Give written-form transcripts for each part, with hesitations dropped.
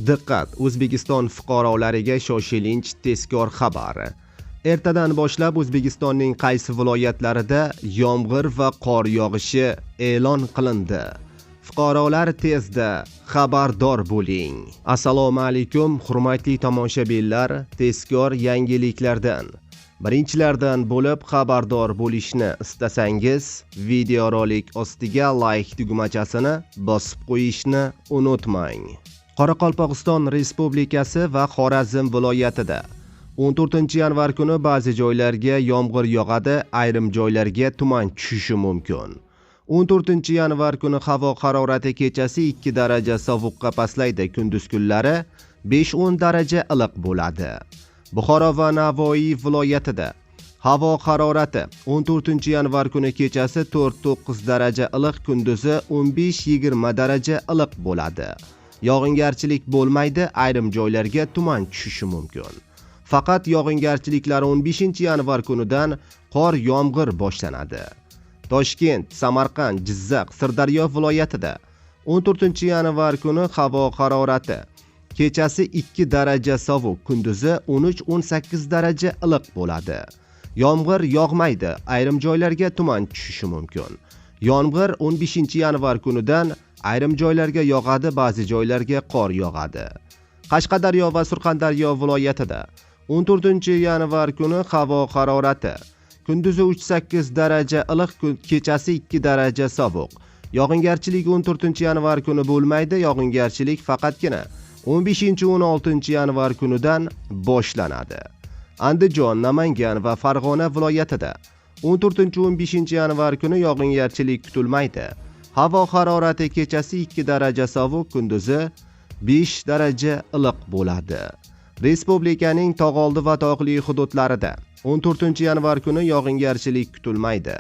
Diqqat, O'zbekiston fuqarolariga shoshilinch tezkor xabar. Ertadan boshlab O'zbekistonning qaysi viloyatlarida yomg'ir va qor yog'ishi e'lon qilindi. Fuqarolar tezda xabardor bo'ling. Assalomu alaykum, hurmatli tomoshabinlar, tezkor yangiliklardan birinchilardan bo'lib xabardor bo'lishni istasangiz, videorolik ostiga like tugmachasini bosib qo'yishni unutmang. Qoraqalpog'iston Respublikasi va Xorazm viloyatida 14-yanvar kuni ba'zi joylarga yomg'ir yog'adi, ayrim joylarga tuman tushishi mumkin. 14-yanvar kuni havo harorati kechasi 2 daraja sovuqqa pastlaydi, kunduz kunlari 5-10 daraja iliq bo'ladi. Buxoro va Navoiy viloyatida havo harorati 14-yanvar kuni kechasi 4-9 daraja iliq, kunduzi 15-20 daraja iliq bo'ladi. Yog'ingarchilik bo'lmaydi, ayrim joylarga tuman tushishi mumkin. Faqat yog'ingarchiliklar 15-yanvar kunidan qor yomg'ir boshlanadi. Toshkent, Samarqand, Jizzax, Sirdaryo viloyatida 14-yanvar kuni havo harorati kechasi 2 daraja sovuq, kunduzi 13-18 daraja iliq bo'ladi. Yomg'ir yog'maydi, ayrim joylarga tuman tushishi mumkin. Yomg'ir 15-yanvar kunidan ayrim joylarga yog'adi, ba'zi joylarga qor yog'adi. Qashqadaryo va Surxondaryo viloyatida 14-yanvar kuni havo harorati kunduzi 3-8 daraja iliq, kechasi 2 daraja sovuq. Yog'ingarchilik 14-yanvar kuni bo'lmaydi, yog'ingarchilik faqatgina 15-16-yanvar kunidan boshlanadi. Andijon, Namangan va Farg'ona viloyatida 14-15-yanvar kuni yog'ingarchilik kutilmaydi. Havo harorati kechasi 2 daraja sovuq, kunduzi 5 daraja iliq bo'ladi. Respublikaning tog'oldi va tog'li hududlarida 14-yanvar kuni yog'ingarchilik kutilmaydi.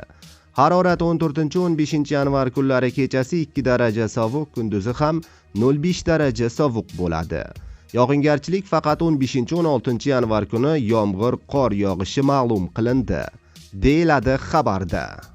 Harorat 14-15-yanvar kunlari kechasi 2 daraja sovuq, kunduzi ham 0,5 daraja sovuq bo'ladi. Yog'ingarchilik faqat 15-16-yanvar kuni yomg'ir qor yog'ishi ma'lum qilindi, deyiladi xabarda.